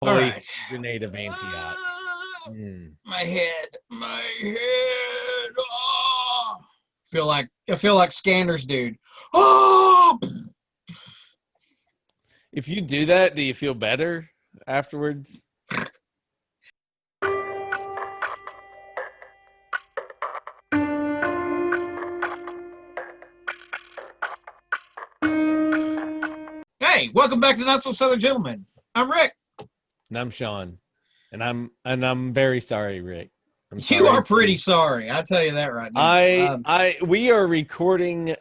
All Holy right. grenade of Antioch. Mm. My head. Oh. I feel like Scanners, dude. Oh. If you do that, do you feel better afterwards? Hey, welcome back to Not So Southern Gentlemen. I'm Rick. And I'm Sean, and I'm very sorry, Rick. I'm sorry. You are pretty sorry. I'll tell you that right now. We are recording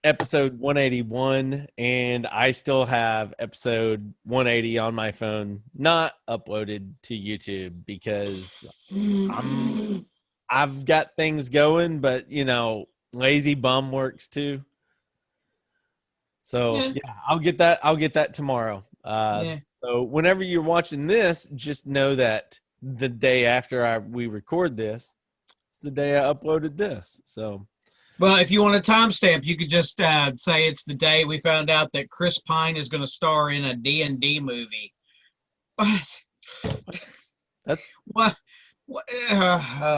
episode 181, and I still have episode 180 on my phone, not uploaded to YouTube because I've got things going, but lazy bum works too. So yeah, I'll get that tomorrow. So whenever you're watching this, just know that the day after we record this, it's the day I uploaded this. So, well, if you want a timestamp, you could just say it's the day we found out that Chris Pine is going to star in a D&D movie. What?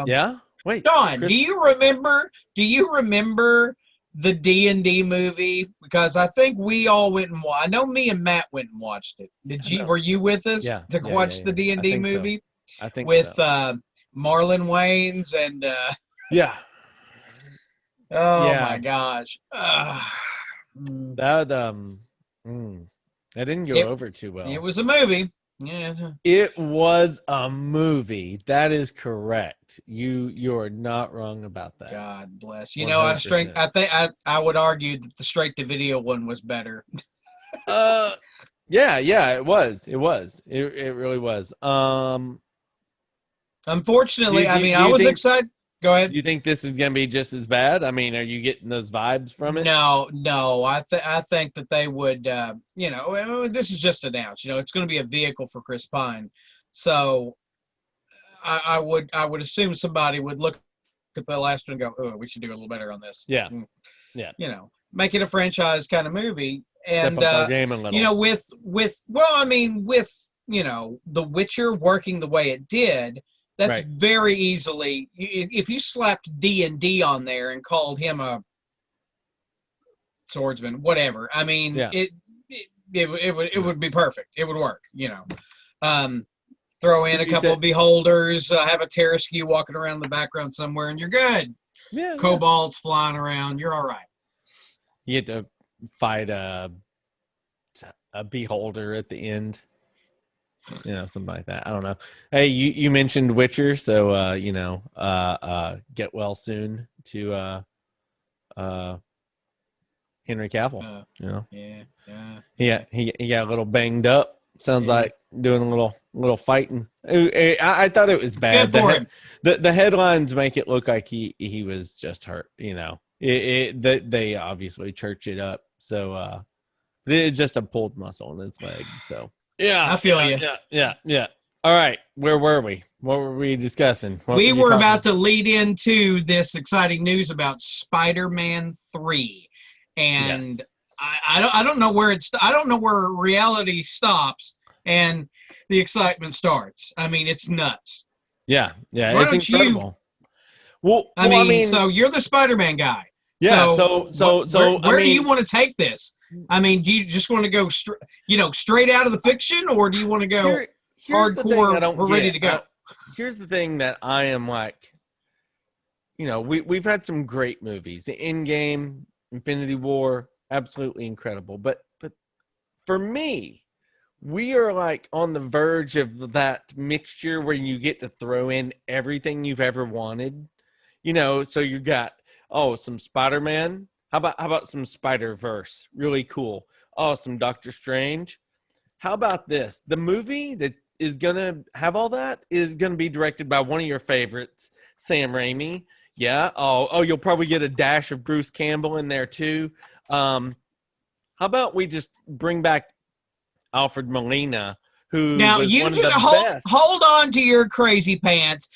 Yeah. Wait, Don, do you remember the D&D movie? Because I think we all went and watched. I know me and Matt went and watched it. Were you with us to watch the D&D movie? So. I think with so. Marlon Wayans and yeah. Oh my gosh. That didn't go over too well. It was a movie. Yeah. It was a movie. That is correct. You're not wrong about that. God bless. You 100%. I think I would argue that the straight to video one was better. Yeah, it was. It really was. Unfortunately, I was excited. Go ahead. Do you think this is going to be just as bad? I mean, are you getting those vibes from it? No. I think that they would, this is just announced. It's going to be a vehicle for Chris Pine. So I would assume somebody would look at the last one and go, oh, we should do a little better on this. Yeah. Make it a franchise kind of movie. And, step up our game a little. with The Witcher working the way it did, that's right. Very easily, if you slapped D&D on there and called him a swordsman, whatever. I mean, it would be perfect. It would work. Throw in a couple of beholders, have a Tarasque walking around the background somewhere, and you're good. Yeah. Kobolds flying around, you're all right. You get to fight a beholder at the end. Something like that. I don't know. Hey, you mentioned Witcher, so get well soon to Henry Cavill. Yeah. He got a little banged up. Sounds like doing a little fighting. I thought it was bad. The headlines make it look like he was just hurt. They obviously church it up. So it's just a pulled muscle in his leg. So. Yeah, I feel you. Yeah. All right, where were we? What were we discussing? We were about to lead into this exciting news about Spider-Man 3, and yes. I don't know where I don't know where reality stops and the excitement starts. I mean, it's nuts. Yeah, it's incredible. I mean, so you're the Spider-Man guy. Yeah. So where do you want to take this? I mean, do you just want to go straight out of the fiction, or do you want to go hardcore? We're ready to go. Here's the thing that I am like, we've had some great movies. Endgame, Infinity War, absolutely incredible. But for me, we are like on the verge of that mixture where you get to throw in everything you've ever wanted. So you got some Spider-Man. How about some Spider-Verse? Really cool. Oh, some Doctor Strange. How about this? The movie that is going to have all that is going to be directed by one of your favorites, Sam Raimi. Yeah. Oh, you'll probably get a dash of Bruce Campbell in there too. How about we just bring back Alfred Molina, who was one of the best. Hold on to your crazy pants.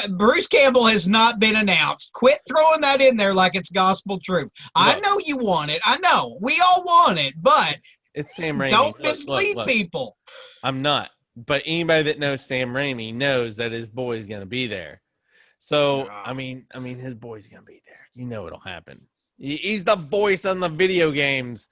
Bruce Campbell has not been announced. Quit throwing that in there like it's gospel truth. Look, I know you want it. I know. We all want it, but it's Sam Raimi. Don't mislead people. I'm not. but anybody that knows Sam Raimi knows that his boy's going to be there. So, Yeah. I mean, his boy's going to be there. You know it'll happen. He's the voice on the video games.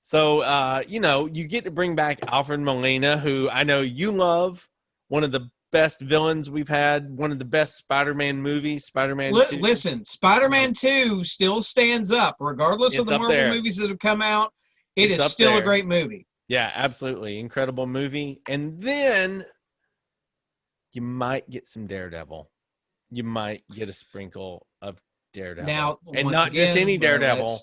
So, you know, you get to bring back Alfred Molina, who I know you love, one of the best villains we've had, one of the best Spider-Man movies, Spider-Man 2. Listen, Spider-Man 2 still stands up, regardless of It's the up Marvel there. movies that have come out. It It's is up still there. a great movie. Yeah, absolutely. Incredible movie. And then you might get some Daredevil. You might get a sprinkle of Daredevil. Now, and once not just again, any Daredevil.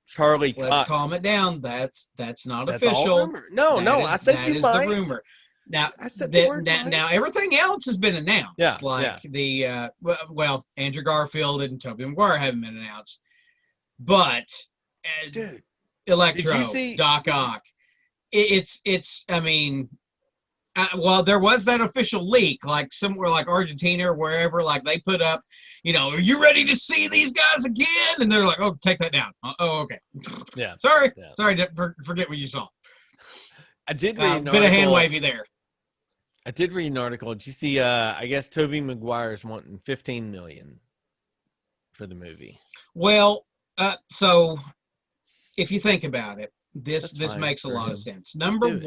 Charlie Cox. let's calm it down. That's not That's official. all rumor. No, I said you that might. is the rumor. Now, I said the word might. now everything else has been announced. Yeah, like the Andrew Garfield and Tobey Maguire haven't been announced, but dude, Electro, did you see Doc Ock. It's. I mean, well, there was that official leak, like somewhere like Argentina or wherever, like they put up, you know, are you ready to see these guys again? And they're like, oh, take that down. Oh, okay. Yeah. Sorry. Yeah. Sorry. Forget what you saw. I did read an bit of article. hand wavy there. I did read an article. Did you see? I guess Tobey Maguire's wanting $15 million for the movie. Well, so if you think about it, this fine makes a for lot him. of sense. Let's do it.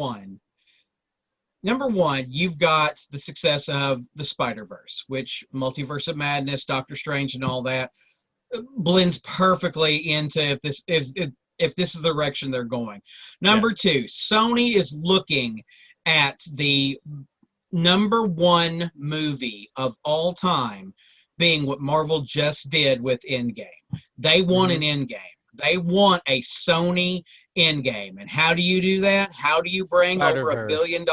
Number one, you've got the success of the Spider-Verse, which Multiverse of Madness, Doctor Strange, and all that blends perfectly into if this is the direction they're going. Number two, Sony is looking at the number one movie of all time being what Marvel just did with Endgame. They want an Endgame. They want a Sony Endgame. And how do you do that? How do you bring over $1 billion in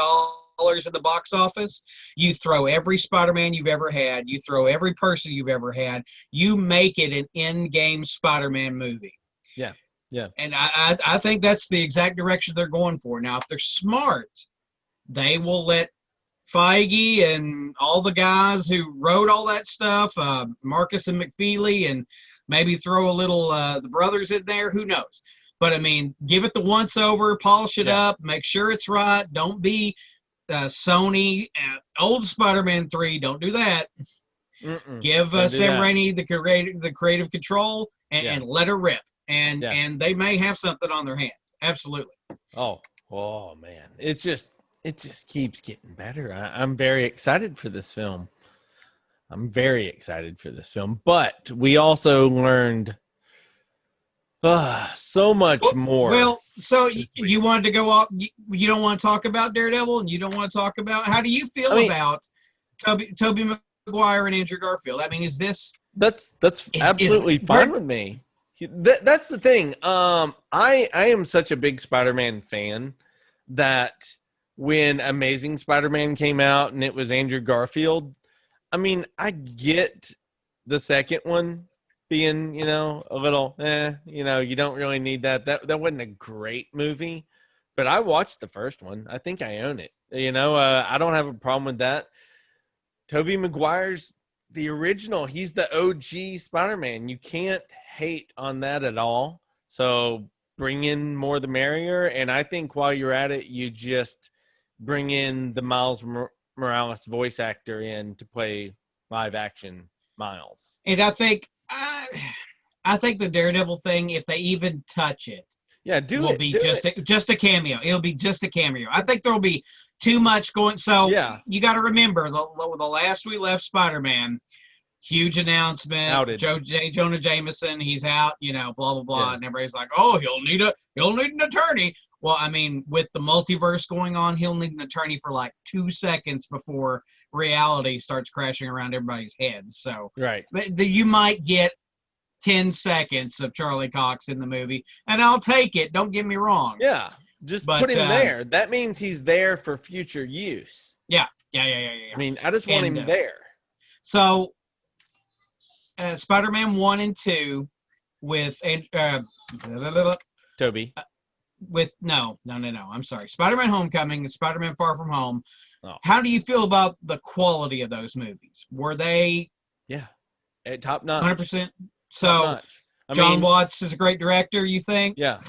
the box office? You throw every Spider-Man you've ever had. You throw every person you've ever had. You make it an Endgame Spider-Man movie. Yeah. Yeah. And I think that's the exact direction they're going for. Now, if they're smart, they will let Feige and all the guys who wrote all that stuff, Marcus and McFeely, and maybe throw a little the brothers in there. Who knows? But, I mean, give it the once-over, polish it up, make sure it's right. Don't be Sony. Old Spider-Man 3, don't do that. Give Sam Raimi the creative control and let her rip. And they may have something on their hands. Absolutely. Oh man. It just keeps getting better. I'm very excited for this film. But we also learned so much more. Well, so you wanted to go off. You don't want to talk about Daredevil, and you don't want to talk about. How do you feel about Tobey Maguire and Andrew Garfield? I mean, is this that's absolutely fine with me. That's the thing. I am such a big Spider-Man fan that when Amazing Spider-Man came out and it was Andrew Garfield, I mean, I get the second one being, you know, a little, you know, you don't really need that. That wasn't a great movie, but I watched the first one. I think I own it. You know, I don't have a problem with that. Tobey Maguire's the original. He's the OG Spider-Man. You can't hate on that at all. So bring in more the merrier. And I think while you're at it, you just bring in the Miles Morales voice actor in to play live action Miles. And I think the Daredevil thing, if they even touch it, will be just a cameo. It'll be just a cameo. I think there'll be too much going. So you got to remember the last we left Spider-Man, huge announcement. Outed. Jonah Jameson, he's out. You know, blah blah blah, and everybody's like, oh, he'll need an attorney. Well, I mean, with the multiverse going on, he'll need an attorney for like 2 seconds before reality starts crashing around everybody's heads. So you might get 10 seconds of Charlie Cox in the movie, and I'll take it. Don't get me wrong. Yeah, just put him there. That means he's there for future use. Yeah. I mean, I just want him there. So, Spider-Man 1 and 2 with Toby. No. I'm sorry. Spider-Man Homecoming and Spider-Man Far From Home. Oh. How do you feel about the quality of those movies? Were they? Yeah, top notch. 100%. So John Watts is a great director. You think? Yeah.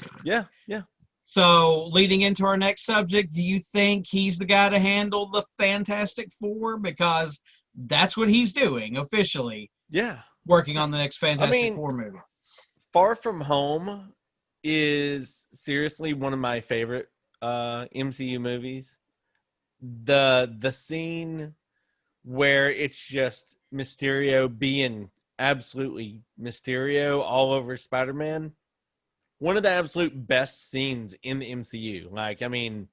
So, leading into our next subject, do you think he's the guy to handle the Fantastic Four? Because that's what he's doing officially, Yeah. working on the next Fantastic mean, Four movie. Far From Home is seriously one of my favorite MCU movies. The scene where it's just Mysterio being absolutely Mysterio all over Spider-Man, one of the absolute best scenes in the MCU. Like, I mean,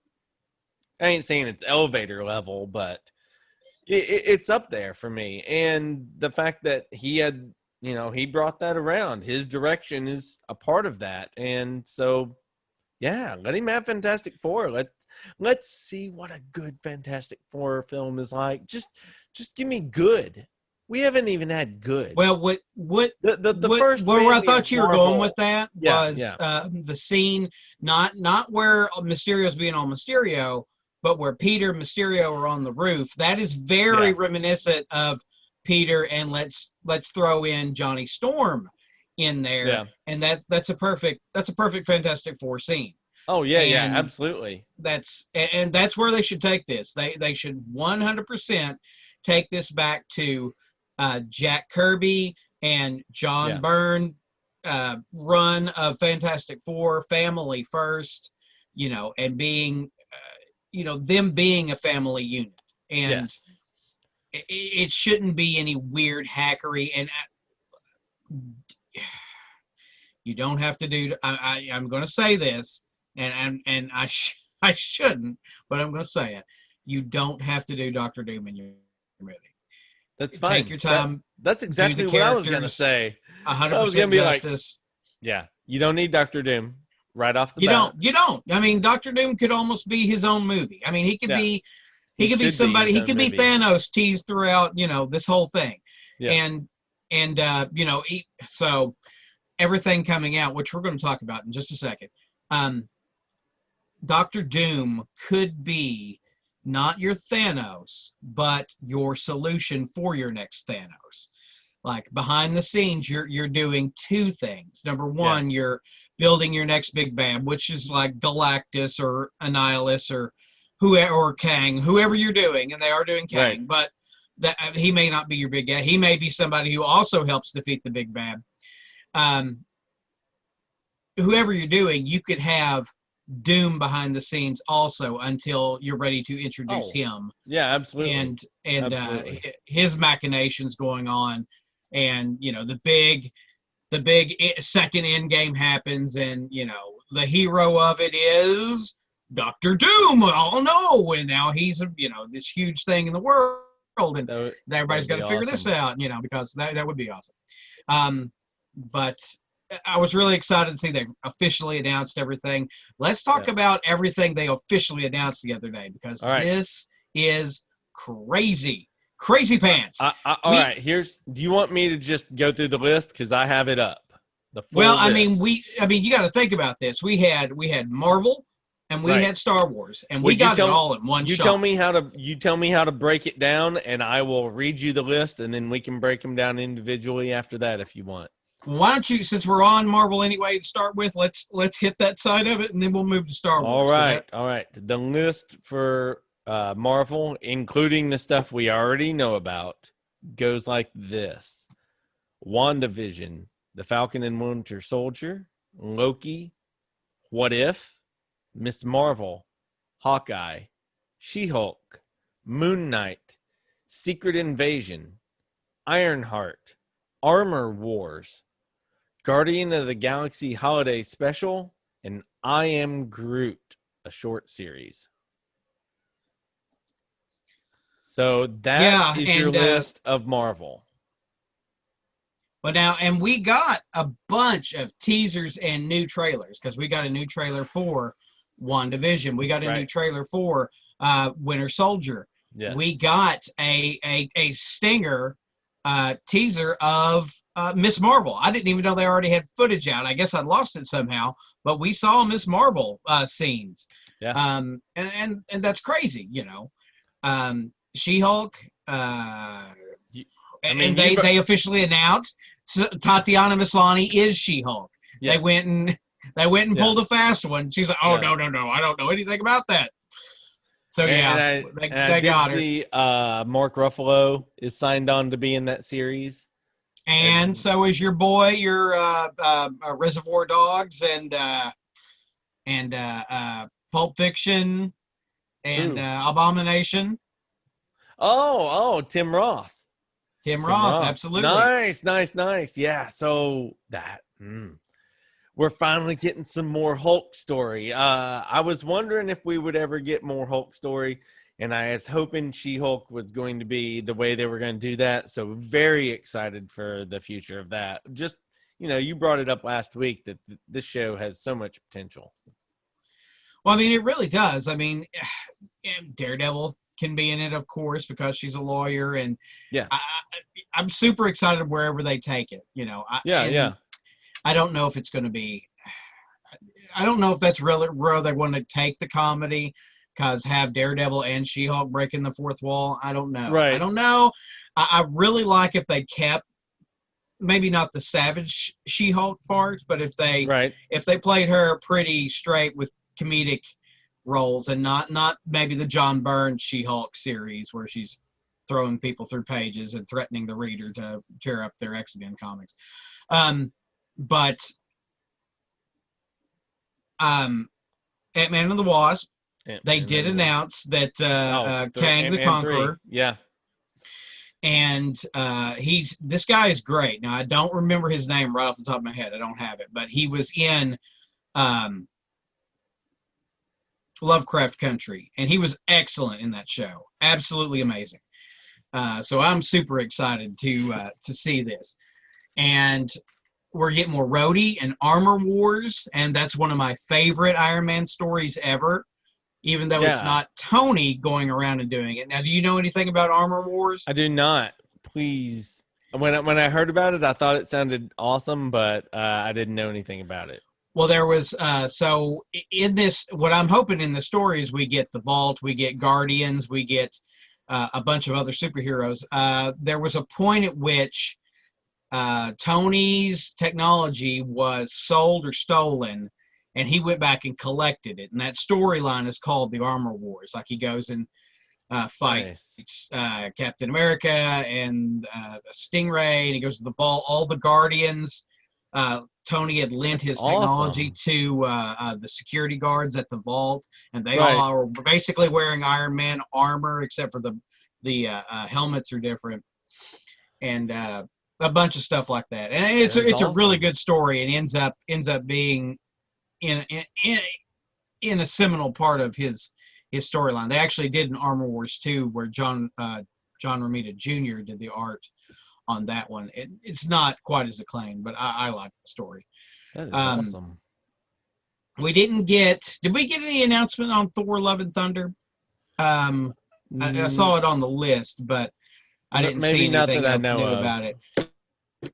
I ain't saying it's elevator level, but it's up there for me. And the fact that he had, he brought that around. His direction is a part of that. And so, yeah, let him have Fantastic Four. Let's see what a good Fantastic Four film is like. Just give me good. We haven't even had good. Well, The first where I family thought of you were Marvel- going with that was the scene, not where Mysterio's being on Mysterio, but where Peter and Mysterio are on the roof. That is very reminiscent of Peter, and let's throw in Johnny Storm in there, Yeah. and that's a perfect Fantastic Four scene. Oh yeah, yeah, And absolutely. that's where they should take this. They should 100% take this back to Jack Kirby and John Byrne run of Fantastic Four, family first, and being, them being a family unit. And it shouldn't be any weird hackery. And you don't have to do, I'm going to say this, and I shouldn't, but I'm going to say it. You don't have to do Doctor Doom in your movie. That's fine. Take your time. That's exactly what I was going to say. 100% justice. You don't need Doctor Doom right off the bat. You don't. I mean, Doctor Doom could almost be his own movie. I mean, he could be somebody. He could be Thanos teased throughout, this whole thing. Yeah. And so everything coming out, which we're going to talk about in just a second. Doctor Doom could be not your Thanos, but your solution for your next Thanos. Like, behind the scenes, you're doing two things. Number one, you're building your next big bad, which is like Galactus or Annihilus or Kang, whoever you're doing, and they are doing Kang, but that he may not be your big bad. He may be somebody who also helps defeat the big bad. Whoever you're doing, you could have Doom behind the scenes also until you're ready to introduce him. Yeah, absolutely. And absolutely. His machinations going on, and the big second end game happens, and the hero of it is Doctor Doom. Oh no! And now he's this huge thing in the world, and everybody's got to figure this out. Because that would be awesome. But I was really excited to see they officially announced everything. Let's talk about everything they officially announced the other day, because this is crazy. Crazy pants. All right. Do you want me to just go through the list? Because I have it up. The full list. I mean, you got to think about this. We had Marvel, and we had Star Wars, and we got it all in one shot. You tell me how to break it down, and I will read you the list, and then we can break them down individually after that if you want. Why don't you, since we're on Marvel anyway to start with, let's hit that side of it, and then we'll move to Star Wars. All right. The list for Marvel, including the stuff we already know about, goes like this: WandaVision, The Falcon and Winter Soldier, Loki, What If, Miss Marvel, Hawkeye, She-Hulk, Moon Knight, Secret Invasion, Ironheart, Armor Wars, Guardian of the Galaxy Holiday Special, and I Am Groot, a short series. So that is your list of Marvel. Well, now, and we got a bunch of teasers and new trailers, because we got a new trailer for WandaVision. We got a new trailer for Winter Soldier. Yes. We got a stinger teaser of Miss Marvel. I didn't even know they already had footage out. I guess I lost it somehow, but we saw Miss Marvel scenes. Yeah. And that's crazy, She-Hulk. They officially announced Tatiana Maslany is She-Hulk. Yes. They went and They went and Yeah. pulled a fast one. She's like, oh, Yeah. no, I don't know anything about that. So, And they I did got her. see Mark Ruffalo is signed on to be in that series. And so is your boy, your Reservoir Dogs and Pulp Fiction and Who? Abomination. Tim Roth. Tim Roth, absolutely. Nice. Yeah. So we're finally getting some more Hulk story. I was wondering if we would ever get more Hulk story, and I was hoping She-Hulk was going to be the way they were going to do that. So very excited for the future of that. Just, you brought it up last week that this show has so much potential. Well, I mean, it really does. I mean, Daredevil can be in it, of course, because she's a lawyer, and yeah, I'm super excited wherever they take it. I don't know if it's going to be. I don't know if that's really where they want to take the comedy, because have Daredevil and She-Hulk breaking the fourth wall. I don't know. Right. I don't know. I really like if they kept maybe not the savage She-Hulk part, but if they played her pretty straight with comedic roles and not maybe the John Byrne She-Hulk series where she's throwing people through pages and threatening the reader to tear up their X-Men comics. But Ant-Man and the Wasp, they did announce that Kang the Conqueror. 3. Yeah. And this guy is great. Now I don't remember his name right off the top of my head. I don't have it, but he was in Lovecraft Country, and he was excellent in that show. Absolutely amazing. So I'm super excited to see this. And we're getting more Rhodey and Armor Wars, and that's one of my favorite Iron Man stories ever, even though it's not Tony going around and doing it. Now, do you know anything about Armor Wars? I do not. Please. When I heard about it, I thought it sounded awesome, but I didn't know anything about it. Well, there was, so in this, what I'm hoping in the story is we get the Vault, we get Guardians, we get a bunch of other superheroes. There was a point at which Tony's technology was sold or stolen, and he went back and collected it. And that storyline is called the Armor Wars. Like he goes and fights Captain America and Stingray, and he goes to the Vault, all the Guardians. Tony had lent his technology to the security guards at the Vault, and they all are basically wearing Iron Man armor, except for the helmets are different, and a bunch of stuff like that. And it's a really good story, and ends up being in a seminal part of his storyline. They actually did an Armor Wars 2 where John Romita Jr. did the art on that one. It's not quite as acclaimed, but I like the story. That is awesome. Did we get any announcement on Thor Love and Thunder? I saw it on the list, but I didn't see anything else new about it.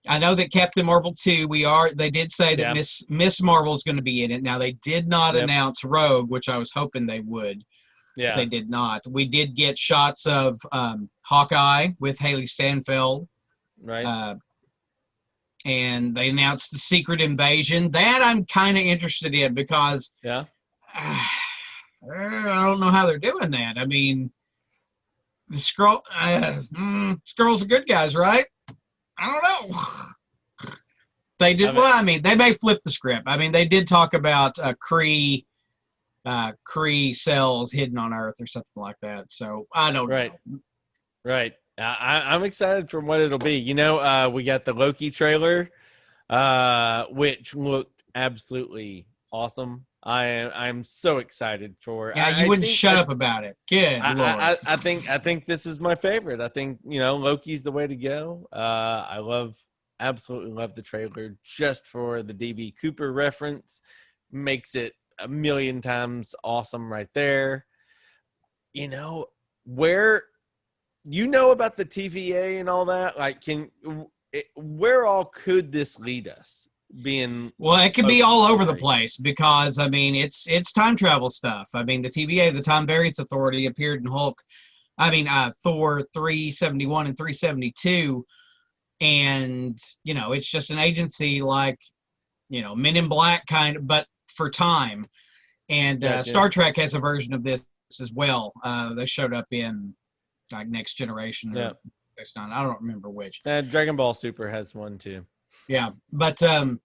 I know that Captain Marvel 2, they did say that Miss Marvel is going to be in it. Now, they did not announce Rogue, which I was hoping they would. Yeah. They did not. We did get shots of Hawkeye with Haley Steinfeld. Right. And they announced the Secret Invasion. That I'm kind of interested in because I don't know how they're doing that. I mean, the Skrulls are good guys, right? I don't know. They did well. I mean, they may flip the script. I mean, they did talk about Kree cells hidden on Earth or something like that. So I don't know. Right. I'm excited for what it'll be. We got the Loki trailer, which looked absolutely awesome. I'm so excited for. Yeah, you wouldn't shut up about it. Good Lord. I think this is my favorite. I think Loki's the way to go. I absolutely love the trailer just for the DB Cooper reference. Makes it a million times awesome right there. Where. About the TVA and all that? Like, where all could this lead us? Well, it could be all over the place because I mean it's time travel stuff. I mean the TVA, the Time Variance Authority, appeared in Thor 371 and 372, and it's just an agency like Men in Black kind of, but for time. And Gotcha. Star Trek has a version of this as well. They showed up in like Next Generation or Next Nine. I don't remember which. Dragon Ball Super has one too. Yeah, but they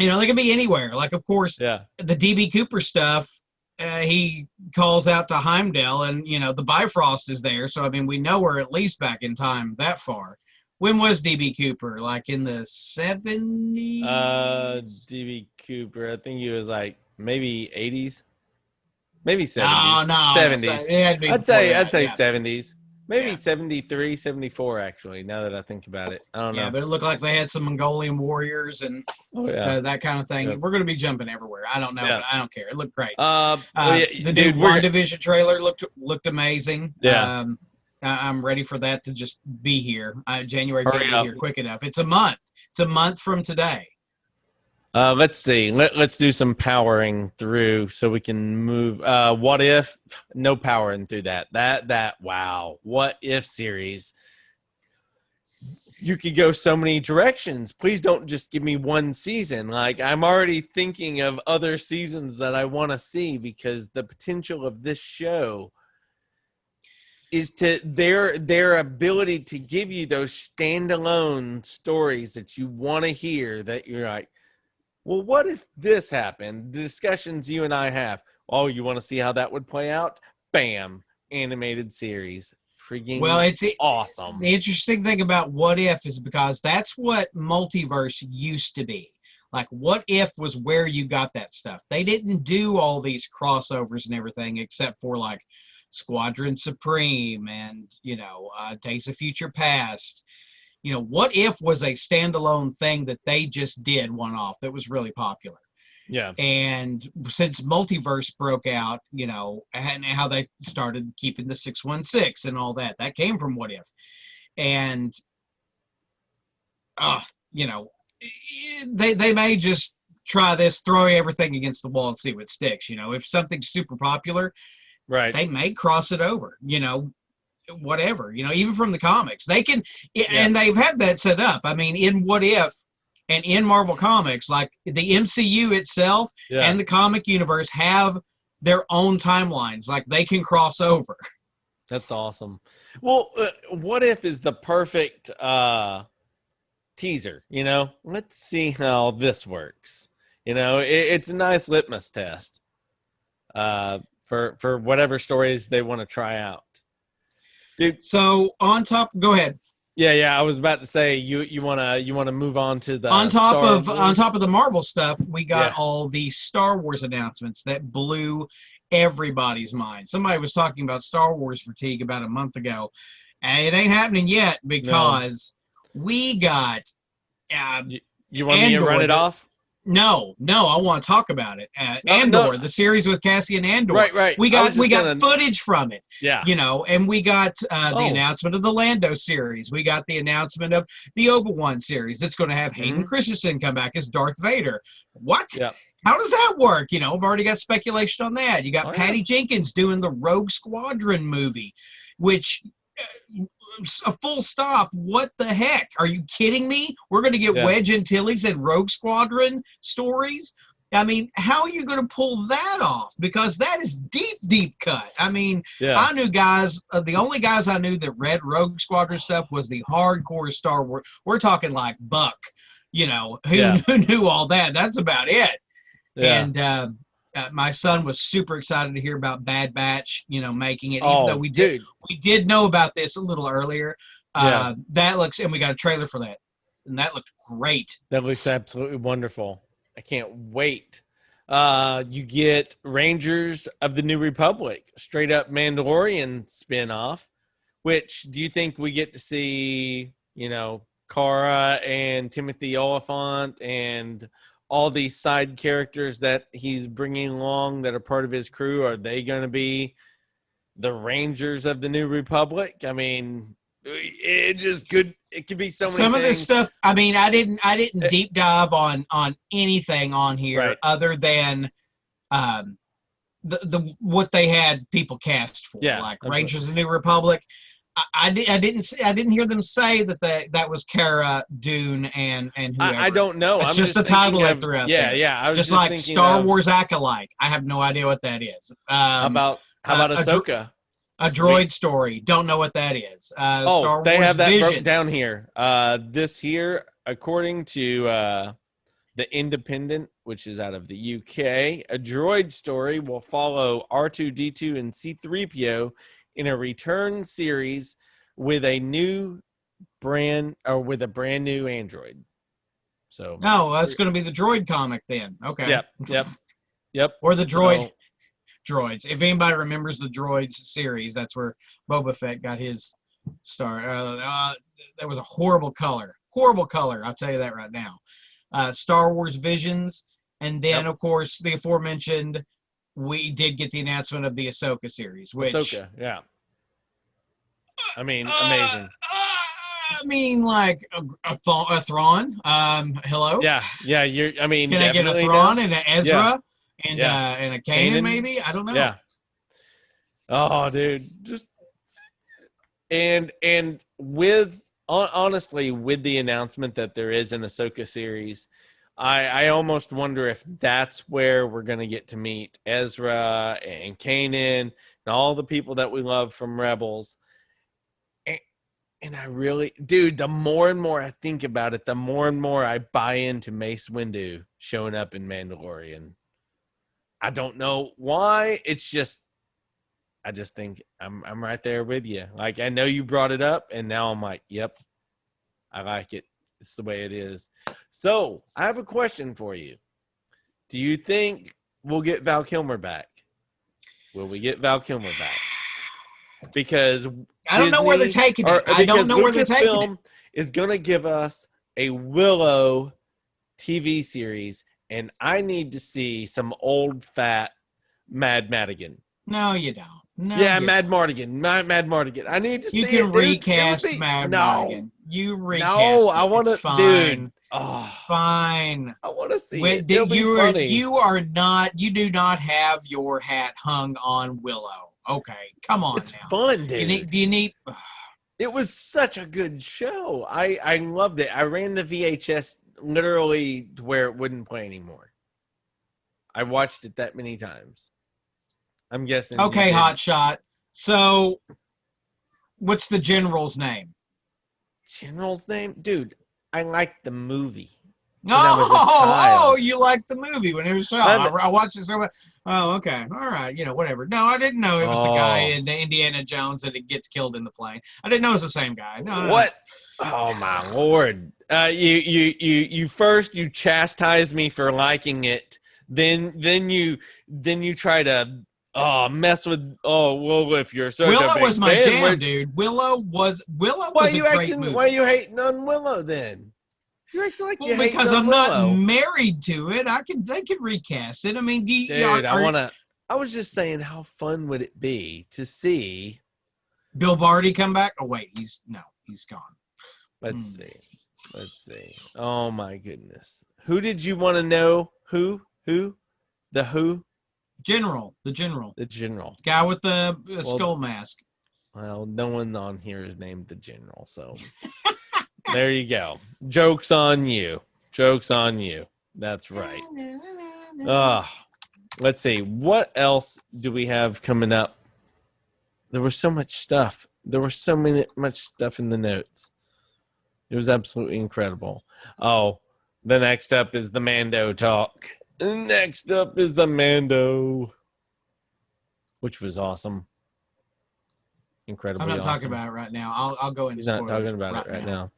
can be anywhere. Like, of course, the DB Cooper stuff. He calls out to Heimdall, and the Bifrost is there. So I mean, we know we're at least back in time that far. When was DB Cooper? Like in the 70s? DB Cooper, I think he was like maybe 80s, maybe 70s. No, 70s. So I'd say 70s. Maybe 73, 74, actually, now that I think about it. I don't know. Yeah, but it looked like they had some Mongolian warriors and that kind of thing. Yeah. We're going to be jumping everywhere. I don't know, but I don't care. It looked great. The new WandaVision trailer looked amazing. Yeah. I'm ready for that to just be here. January can't be here quick enough. It's a month. It's a month from today. Let's see. Let's do some powering through so we can move. What if? No powering through that. Wow. What if series? You could go so many directions. Please don't just give me one season. Like, I'm already thinking of other seasons that I want to see, because the potential of this show is to their ability to give you those standalone stories that you want to hear, that you're like, well, what if this happened? The discussions you and I have. Oh, you want to see how that would play out? Bam. Animated series. Freaking it's awesome. The interesting thing about What If is because that's what multiverse used to be. Like, What If was where you got that stuff. They didn't do all these crossovers and everything except for, like, Squadron Supreme and, Days of Future Past. What If was a standalone thing that they just did one-off that was really popular. Yeah. And since multiverse broke out, and how they started keeping the 616 and all that came from What If. And, they may just try this, throw everything against the wall and see what sticks. If something's super popular, right, they may cross it over, whatever, even from the comics. They can, and they've had that set up. I mean, in What If and in Marvel Comics, like the MCU itself and the comic universe have their own timelines. Like, they can cross over. That's awesome. Well, What If is the perfect teaser, Let's see how this works. It's a nice litmus test for whatever stories they want to try out. Dude. So on top, go ahead. Yeah. I was about to say you wanna move on to the on top of the Marvel stuff. We got all the Star Wars announcements that blew everybody's mind. Somebody was talking about Star Wars fatigue about a month ago, and it ain't happening yet because we got. You want me to run it off? No, I want to talk about it. Andor, the series with Cassian Andor. Right. We got footage from it. Yeah. And we got the announcement of the Lando series. We got the announcement of the Obi-Wan series. It's going to have Hayden Christensen come back as Darth Vader. What? Yeah. How does that work? I've already got speculation on that. You got Patty Jenkins doing the Rogue Squadron movie, which a full stop. What the heck? Are you kidding me? We're going to get Wedge Antilles and Rogue Squadron stories? I mean, how are you going to pull that off? Because that is deep cut. I mean, I knew guys, the only guys I knew that read Rogue Squadron stuff was the hardcore Star Wars. We're talking like Buck, who knew all that. That's about it. Yeah. And my son was super excited to hear about Bad Batch, making it, even though we did know about this a little earlier. That looks, and we got a trailer for that, and that looked great. That looks absolutely wonderful. I can't wait. You get Rangers of the New Republic, straight up Mandalorian spinoff. Which do you think we get to see? Cara and Timothy Oliphant and all these side characters that he's bringing along that are part of his crew. Are they going to be the Rangers of the New Republic? I mean, it could be so many Some things. Of this stuff, I mean, I didn't deep dive on anything on here other than the what they had people cast for, like absolutely. Rangers of the New Republic. I didn't hear them say that was Cara Dune and whoever. I don't know. It's I'm just the thinking title they of, threw out yeah, there. yeah. I was just just like thinking Star of, Wars Acolyte. I have no idea what that is. how about Ahsoka? A droid story. Don't know what that is. Star They Wars have that Visions. broke down here. This here, according to the Independent, which is out of the UK, a droid story will follow R2D2 and C3PO in a return series with a brand new android. So that's going to be the droid comic then. Okay. Yep. Or the droids. If anybody remembers the droids series, that's where Boba Fett got his star. That was a horrible color. Horrible color. I'll tell you that right now. Star Wars Visions, and then of course the aforementioned. We did get the announcement of the Ahsoka series, which Ahsoka, yeah. I mean, amazing. I mean, like a Thrawn. Hello. Yeah. I mean, can I get a Thrawn and an Ezra and a Kanan maybe? I don't know. Yeah. Oh, dude, just and with honestly, with the announcement that there is an Ahsoka series, I almost wonder if that's where we're gonna get to meet Ezra and Kanan and all the people that we love from Rebels. And I really, dude, the more and more I think about it, the more and more I buy into Mace Windu showing up in Mandalorian. I don't know why. It's just, I just think I'm right there with you. Like, I know you brought it up, and now I'm like, yep, I like it. It's the way it is. So I have a question for you. Do you think we'll get Val Kilmer back? Will we get Val Kilmer back? Because I don't know where they're taking it. I don't know where they're taking it. Lucasfilm is going to give us a Willow TV series, and I need to see some old fat Mad Madigan. No, you don't. No, yeah, Mad Mardigan. Mad Mardigan. I need to see it. You can recast Mad Mardigan. You recast No, I want to, dude. Oh, fine. I want to see it. It'll be funny. You do not have your hat hung on Willow. Okay, come on. It's now. fun, dude. Do you need? It was such a good show. I loved it. I ran the VHS literally to where it wouldn't play anymore. I watched it that many times. I'm guessing. Okay, Hot Shot. So, what's the general's name? General's name? Dude, I liked the movie. Oh, you liked the movie when it was child. I watched it so much. Oh, okay. All right. Whatever. No, I didn't know it was the guy in Indiana Jones that gets killed in the plane. I didn't know it was the same guy. No. What? Oh my Lord. You first you chastise me for liking it. Then you try to mess with if you're such a big fan. Willow was my jam, dude. Willow was a great movie. Why are you hating on Willow then? You act like you hate because I'm Willow. not married to it. They could recast it. I mean, dude, I was just saying, how fun would it be to see Bill Barty come back? Oh wait, he's gone. Let's see. Oh my goodness, who did you want to know? Who? The who? The general. Guy with the skull mask. Well, no one on here is named the general, so. There you go. Joke's on you. That's right. Let's see. What else do we have coming up? There was so much stuff. Much stuff in the notes. It was absolutely incredible. Oh, the next up is the Mando talk. Next up is the Mando, which was awesome. Incredibly awesome. I'm not talking about it right now. I'll go into He's not talking about it right now.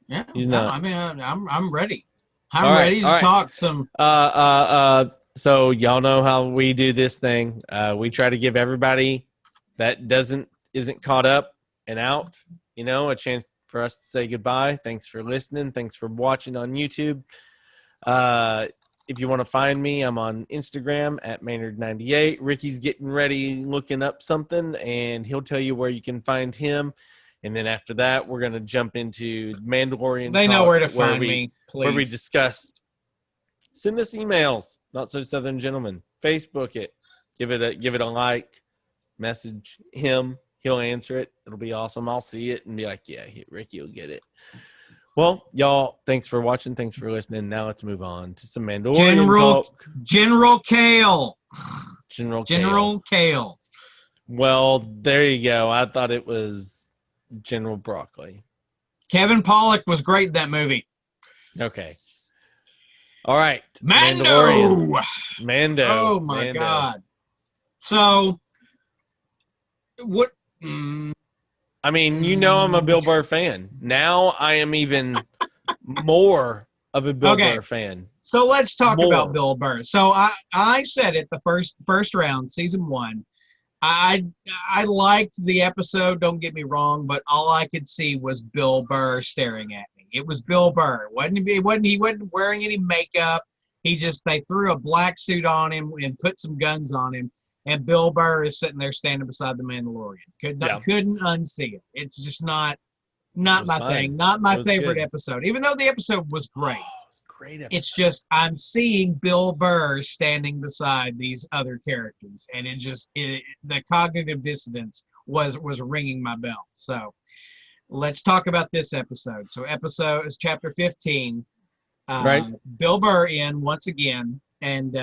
Yeah, he's not. I mean, I'm ready. I'm ready to talk some. So y'all know how we do this thing. We try to give everybody that isn't caught up and out, a chance for us to say goodbye. Thanks for listening. Thanks for watching on YouTube. If you want to find me, I'm on Instagram at Maynard98. Ricky's getting ready, looking up something, and he'll tell you where you can find him. And then after that, we're going to jump into Mandalorian. They know where to find me, please. Where we discuss. Send us emails. Not So Southern Gentlemen. Facebook it. Give it a like. Message him. He'll answer it. It'll be awesome. I'll see it and be like, yeah, Ricky will get it. Well, y'all, thanks for watching. Thanks for listening. Now let's move on to some Mandalorian talk. General Kale. General Kale. Well, there you go. I thought it was General Broccoli. Kevin Pollak was great in that movie. Okay. All right. Mando. Mando. Oh my God. So what? I mean, you know, I'm a Bill Burr fan. Now I am even more of a Bill Burr fan. So let's talk about Bill Burr. So I said it the first round, season 1. I liked the episode, don't get me wrong, but all I could see was Bill Burr staring at me. It was Bill Burr. He wasn't wearing any makeup. They threw a black suit on him and put some guns on him, and Bill Burr is sitting there standing beside the Mandalorian. Couldn't unsee it. It's just not my thing. Not my favorite episode. Even though the episode was great. Great episode. It's just I'm seeing Bill Burr standing beside these other characters, and the cognitive dissonance was ringing my bell. So let's talk about this episode. So episode is chapter 15. Right. Bill Burr in once again, and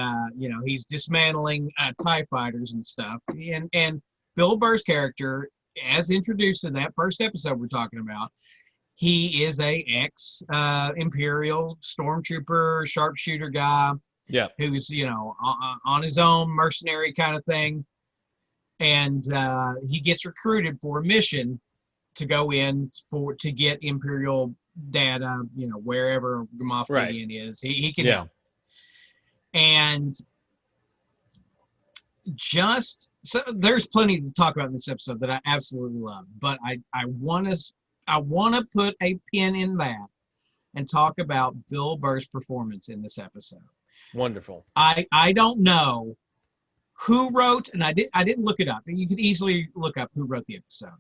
he's dismantling TIE fighters and stuff. And Bill Burr's character, as introduced in that first episode we're talking about, he is a ex-Imperial stormtrooper, sharpshooter guy. Yeah. Who's, on his own mercenary kind of thing. And he gets recruited for a mission to go in to get Imperial data, wherever Moff Gideon is. He can help. And so there's plenty to talk about in this episode that I absolutely love. But I want to put a pin in that and talk about Bill Burr's performance in this episode. Wonderful. I don't know who wrote, and I didn't look it up. You could easily look up who wrote the episode.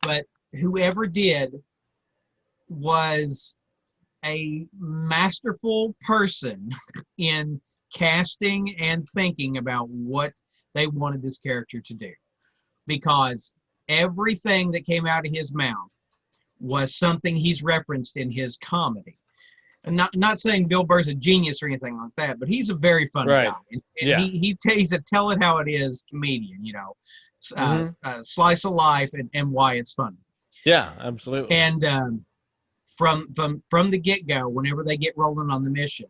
But whoever did was a masterful person in casting and thinking about what they wanted this character to do. Because everything that came out of his mouth was something he's referenced in his comedy. And not saying Bill Burr's a genius or anything like that, but he's a very funny guy. And he's a tell it how it is comedian, slice of life and why it's funny. Yeah, absolutely. And from the get-go, whenever they get rolling on the mission,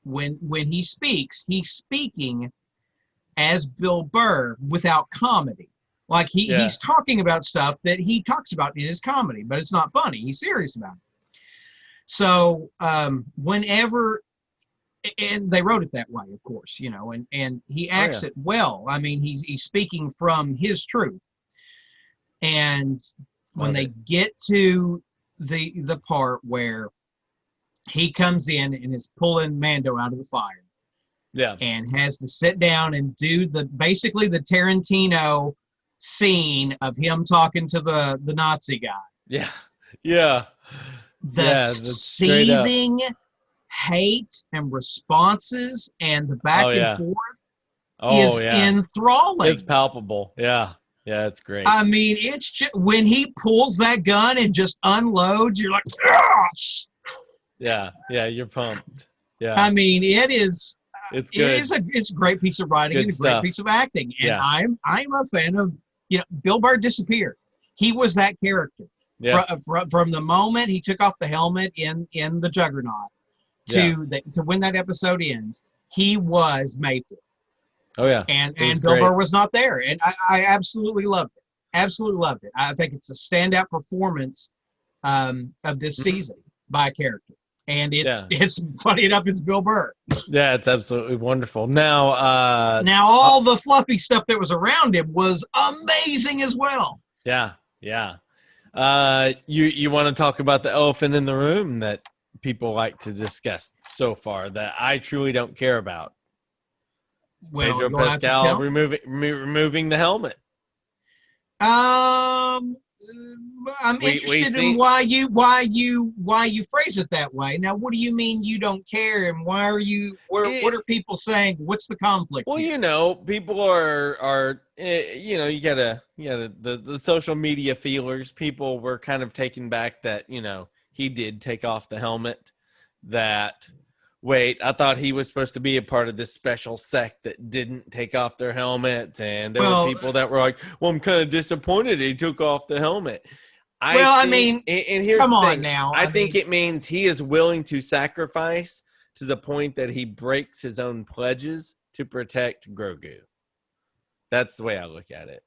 when he speaks, he's speaking as Bill Burr without comedy. Like he's talking about stuff that he talks about in his comedy, but it's not funny. He's serious about it. So whenever, and they wrote it that way, of course, and he acts it well. I mean, he's speaking from his truth. And when they get to the part where he comes in and is pulling Mando out of the fire, and has to sit down and do basically the Tarantino scene of him talking to the Nazi guy. The seething hate and responses and the back and forth is enthralling. It's palpable. It's great. I mean, it's just when he pulls that gun and just unloads, you're like, yes! You're pumped. I mean, it is. It's good. It's a great piece of writing and a great piece of acting. And I'm a fan of, Bill Burr disappeared. He was that character. From the moment he took off the helmet in the Juggernaut to when that episode ends, he was Mayfield. And Bill Burr was not there, and I absolutely loved it. Absolutely loved it. I think it's a standout performance of this season by a character, and it's funny enough, it's Bill Burr. Yeah, it's absolutely wonderful. Now all the fluffy stuff that was around him was amazing as well. You want to talk about the elephant in the room that people like to discuss so far that I truly don't care about? Pedro Pascal removing the helmet. I'm We interested see- in why you phrase it that way. Now, what do you mean you don't care, and why are you? What are people saying? What's the conflict? Well, here? you know, people are you know, you gotta the social media feelers. People were kind of taken back that, you know, he did take off the helmet. That, wait, I thought he was supposed to be a part of this special sect that didn't take off their helmet, and there were people that were like, well, I'm kind of disappointed he took off the helmet. I mean, and here's come the on thing. now. I think it means he is willing to sacrifice to the point that he breaks his own pledges to protect Grogu. That's the way I look at it.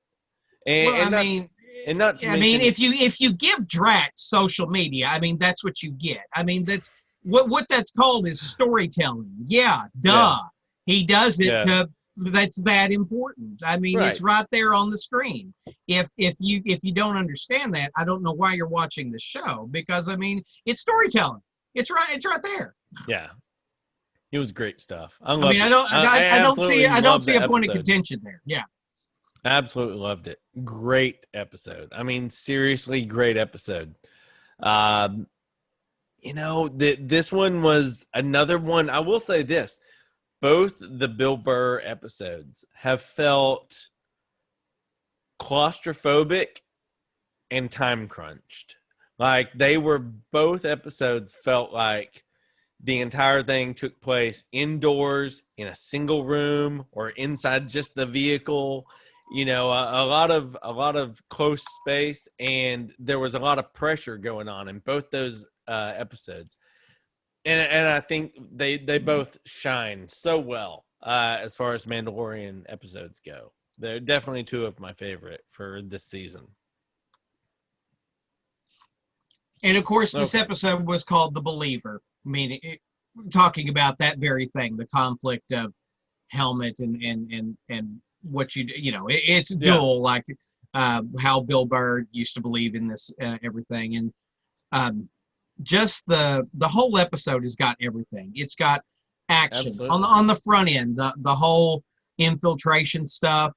And not to mention, if you give Drax social media, I mean, that's what you get. I mean, that's what that's called is storytelling. Yeah, duh. Yeah. He does it Yeah. to. That's that important. I mean, it's right there on the screen. If you don't understand that, I don't know why you're watching the show, because I mean, it's storytelling. It's right there. yeah, it was great stuff. I mean, I don't see a point of contention there. Yeah. Absolutely loved it. Great episode. I mean, seriously, great episode. You know, this one was another one. I will say this. Both the Bill Burr episodes have felt claustrophobic and time crunched. Like, they were, both episodes felt like the entire thing took place indoors in a single room or inside just the vehicle. You know, a lot of close space, and there was a lot of pressure going on in both those episodes. And I think they both shine so well as far as Mandalorian episodes go. They're definitely two of my favorite for this season. And of course, this episode was called The Believer, meaning talking about that very thing, the conflict of helmet and what you know, it's dual, like how Bill Burr used to believe in this everything, and just the whole episode has got everything. It's got action on the front end. The whole infiltration stuff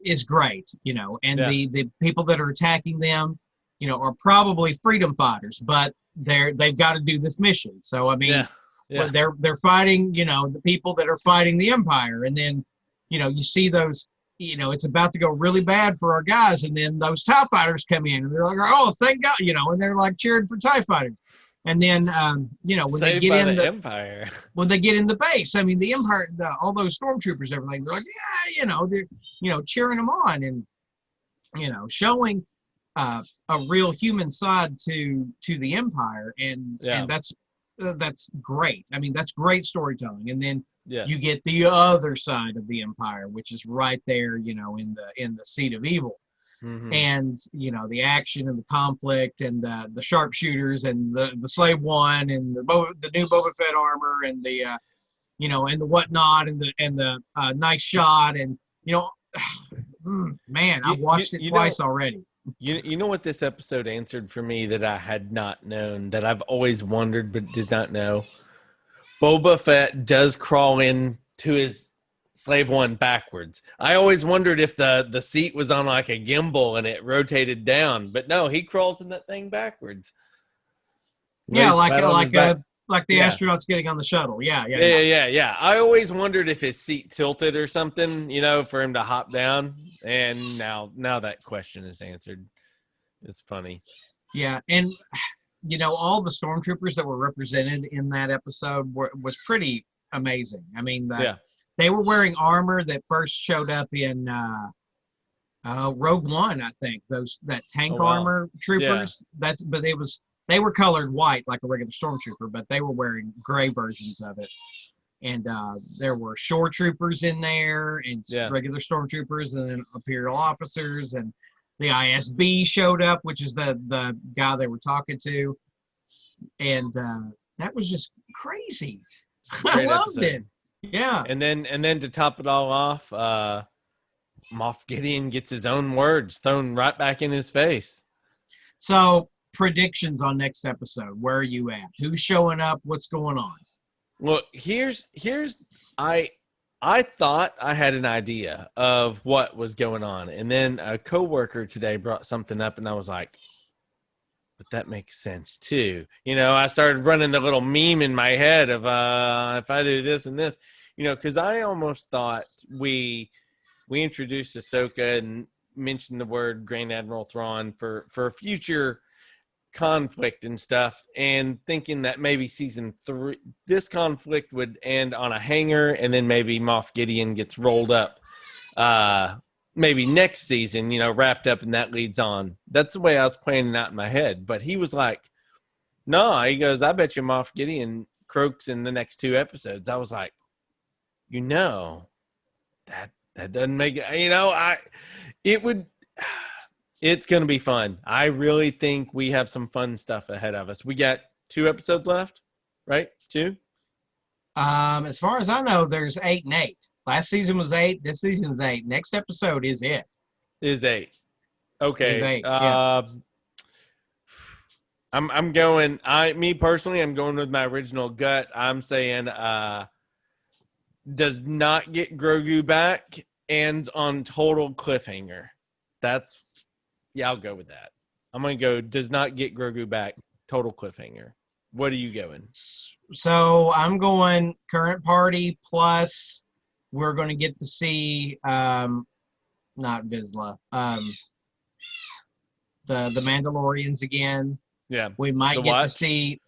is great, you know, and the people that are attacking them, you know, are probably freedom fighters, but they've got to do this mission. So I mean, they're fighting, you know, the people that are fighting the Empire, and then, you know, you see those, you know, it's about to go really bad for our guys, and then those TIE fighters come in, and they're like, oh, thank God, you know, and they're like cheering for TIE fighters. And then, you know, when they get in the Empire, when they get in the base, I mean, the Empire, all those stormtroopers, everything, they're like, yeah, you know, they're, you know, cheering them on, and, you know, showing a real human side to the Empire, and that's great. I mean, that's great storytelling. And then you get the other side of the Empire, which is right there, you know, in the seat of evil. Mm-hmm. And, you know, the action and the conflict and the sharpshooters and the Slave One and the new Boba Fett armor and the you know, and the whatnot and the nice shot, and, you know, man, I've watched it twice already. You know what this episode answered for me that I had not known, that I've always wondered but did not know? Boba Fett does crawl in to his Slave One backwards. I always wondered if the seat was on like a gimbal and it rotated down, but no, he crawls in that thing backwards. Yeah, like the astronauts getting on the shuttle. Yeah. I always wondered if his seat tilted or something, you know, for him to hop down. And now that question is answered. It's funny. Yeah, and you know, all the stormtroopers that were represented in that episode was pretty amazing. I mean, they were wearing armor that first showed up in Rogue One, I think. That tank armor troopers. Yeah. They were colored white like a regular stormtrooper, but they were wearing gray versions of it. And there were shore troopers in there, and regular stormtroopers, and then Imperial officers, and the ISB showed up, which is the guy they were talking to. And that was just crazy. I loved it. Yeah. And then to top it all off, Moff Gideon gets his own words thrown right back in his face. So, predictions on next episode. Where are you at? Who's showing up? What's going on? Well, here's I I thought I had an idea of what was going on. And then a coworker today brought something up and I was like, but that makes sense too. I started running the little meme in my head of if I do this and this, because I almost thought we introduced Ahsoka and mentioned the word Grand Admiral Thrawn for a future conflict and stuff, and thinking that maybe season 3, this conflict would end on a hanger, and then maybe Moff Gideon gets rolled up maybe next season, wrapped up, and that leads on. That's the way I was planning out in my head. But he was like, no, he goes, I bet you Moff Gideon croaks in the next 2 episodes. I was like, that doesn't make it, it's going to be fun. I really think we have some fun stuff ahead of us. We got 2 episodes left, right? 2? As far as I know, there's 8 and 8. Last season was 8. This season's 8. Next episode is it. Is 8. Okay. Is 8. Yeah. I'm going. Me personally, I'm going with my original gut. I'm saying does not get Grogu back, ends on total cliffhanger. I'll go with that. I'm going to go does not get Grogu back, total cliffhanger. What are you going? So I'm going current party plus we're going to get to see not Vizsla, the Mandalorians again. Yeah. We might get to see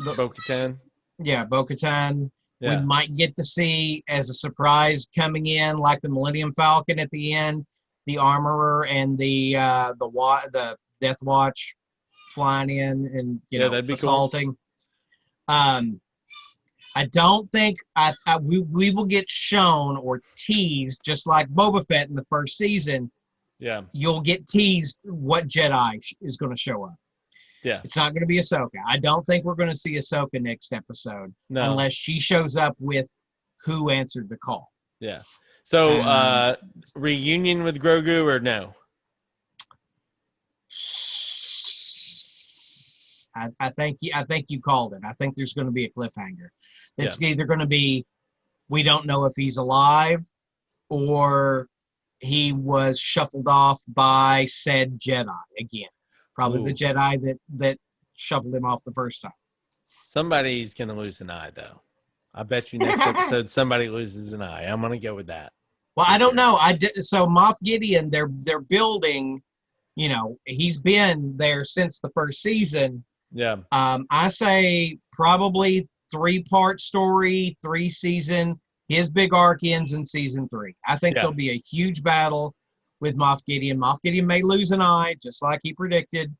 Bo-Katan. Yeah, Bo-Katan. Yeah. We might get to see as a surprise coming in, like the Millennium Falcon at the end, the Armorer and the Death Watch flying in and that'd be assaulting. Cool. I don't think we will get shown or teased just like Boba Fett in the first season. Yeah, you'll get teased what Jedi is going to show up. Yeah, it's not going to be Ahsoka. I don't think we're going to see Ahsoka next episode unless she shows up with who answered the call. Yeah. So reunion with Grogu or no? I think you called it. I think there's going to be a cliffhanger. It's either going to be we don't know if he's alive or he was shuffled off by said Jedi again. Probably the Jedi that shuffled him off the first time. Somebody's going to lose an eye, though. I bet you next episode somebody loses an eye. I'm going to go with that. Well, I don't know. So Moff Gideon, they're building. He's been there since the first season. Yeah. I say probably 3-part story, 3-season. His big arc ends in season 3. I think there'll be a huge battle with Moff Gideon. Moff Gideon may lose an eye, just like he predicted,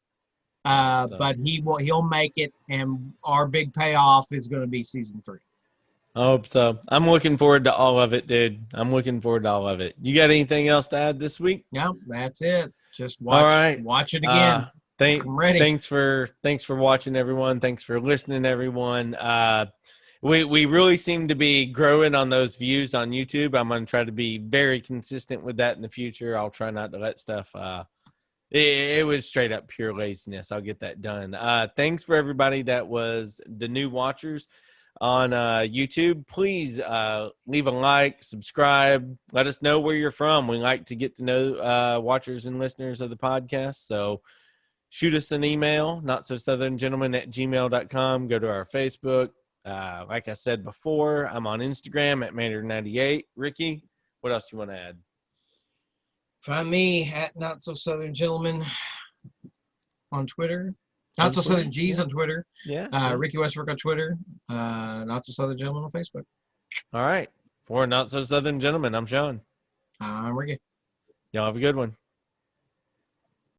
but he'll make it, and our big payoff is going to be season 3. I hope so. I'm looking forward to all of it, dude. I'm looking forward to all of it. You got anything else to add this week? No, that's it. Just watch it again. I'm ready. Thanks for watching, everyone. Thanks for listening, everyone. We really seem to be growing on those views on YouTube. I'm going to try to be very consistent with that in the future. I'll try not to let stuff it was straight up pure laziness. I'll get that done. Thanks for everybody that was the new watchers on YouTube. Please leave a like, subscribe, let us know where you're from. We like to get to know watchers and listeners of the podcast. So shoot us an email, notsosoutherngentleman@gmail.com. Go to our Facebook. Like I said before, I'm on Instagram at Mandarin98. Ricky, what else do you want to add? Find me at Not So Southern Gentleman on Twitter. Not So Southern G's on Twitter. Yeah. Ricky Westbrook on Twitter. Not So Southern Gentleman on Facebook. All right. For Not So Southern Gentleman, I'm Sean. I'm Ricky. Y'all have a good one.